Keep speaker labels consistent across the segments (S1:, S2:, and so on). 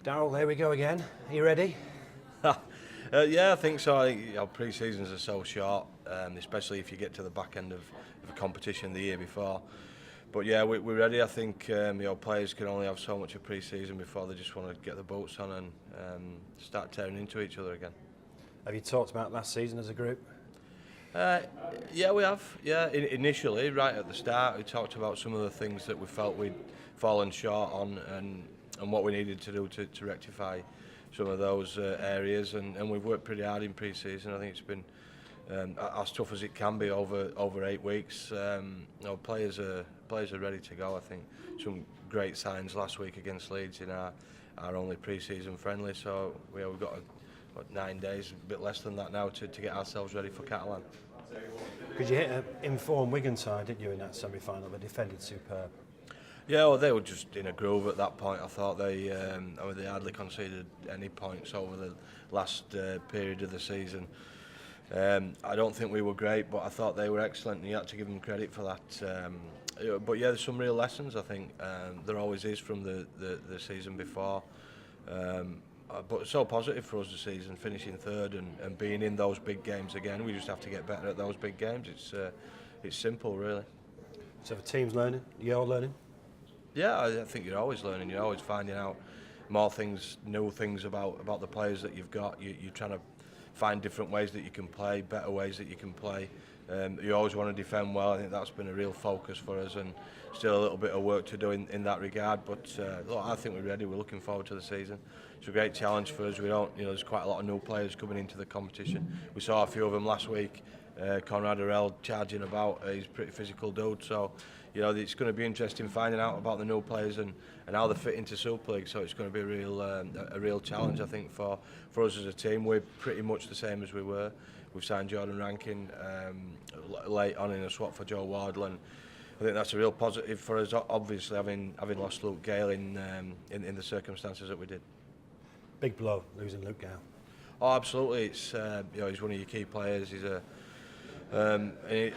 S1: Daryl, here we go again. Are you ready?
S2: Yeah, I think so. I think, pre-seasons are so short, especially if you get to the back end of a competition the year before. But yeah, we're ready. I think players can only have so much of pre-season before they just want to get the boots on and start tearing into each other again.
S1: Have you talked about last season as a group?
S2: Yeah, we have. Yeah, initially, right at the start, we talked about some of the things that we felt we'd fallen short on and what we needed to do to rectify some of those areas. And we've worked pretty hard in pre-season. I think it's been as tough as it can be over 8 weeks. Players are ready to go. I think some great signs last week against Leeds in our only pre-season friendly. So we've got 9 days, a bit less than that now, to get ourselves ready for Catalan.
S1: Because you hit an informed Wigan side, didn't you, in that semi-final? They defended superb.
S2: Yeah, well, they were just in a groove at that point. I thought they hardly conceded any points over the last period of the season. I don't think we were great, but I thought they were excellent, and you had to give them credit for that. But yeah, there's some real lessons, I think. There always is from the season before. But it's so positive for us this season, finishing third and being in those big games again. We just have to get better at those big games. It's simple, really.
S1: So the team's learning, you're learning?
S2: Yeah, I think you're always learning. You're always finding out more things, new things about the players that you've got. You're trying to find different ways that you can play, better ways that you can play. You always want to defend well. I think that's been a real focus for us, and still a little bit of work to do in that regard. But look, I think we're ready. We're looking forward to the season. It's a great challenge for us. There's quite a lot of new players coming into the competition. We saw a few of them last week. Conrad Arell charging about. He's a pretty physical dude. So, it's going to be interesting finding out about the new players and how they fit into Super League. So it's going to be a real challenge, I think, for us as a team. We're pretty much the same as we were. We've signed Jordan Rankin late on in a swap for Joe Wardle, and I think that's a real positive for us. Obviously, having lost Luke Gale in the circumstances that we did.
S1: Big blow losing Luke Gale.
S2: Oh, absolutely. It's he's one of your key players. He's a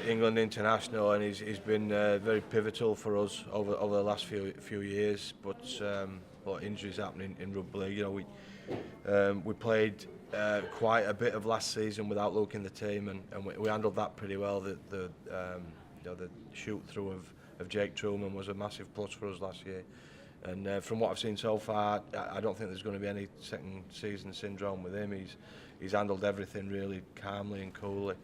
S2: England international, and he's been very pivotal for us over the last few years. But injuries happening in rugby league. We played quite a bit of last season without Luke in the team, and we handled that pretty well. The shoot through of Jake Truman was a massive plus for us last year. And from what I've seen so far, I don't think there's going to be any second season syndrome with him. He's handled everything really calmly and coolly.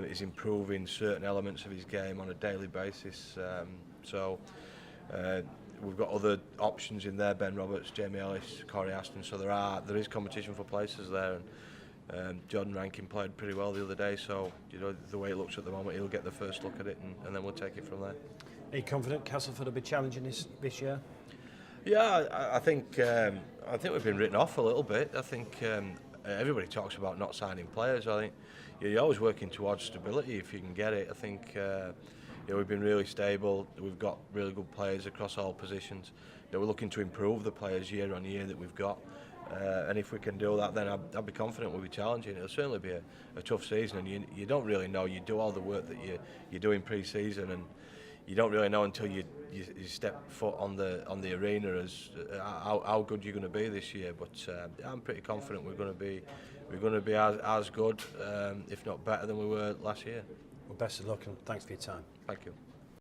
S2: He's improving certain elements of his game on a daily basis. We've got other options in there: Ben Roberts, Jamie Ellis, Corey Aston. So there is competition for places there. And Jordan Rankin played pretty well the other day. So the way it looks at the moment, he'll get the first look at it, and then we'll take it from there.
S1: Are you confident Castleford will be challenging this year?
S2: Yeah, I think we've been written off a little bit. I think everybody talks about not signing players. I think you're always working towards stability if you can get it. I think we've been really stable. We've got really good players across all positions. We're looking to improve the players year on year that we've got. And if we can do that, then I'd be confident we'll be challenging. It'll certainly be a tough season, and you don't really know. You do all the work that you do in pre-season, and you don't really know until you step foot on the arena as how good you're going to be this year. But I'm pretty confident we're going to be as good, if not better, than we were last year.
S1: Well, best of luck and thanks for your time.
S2: Thank you.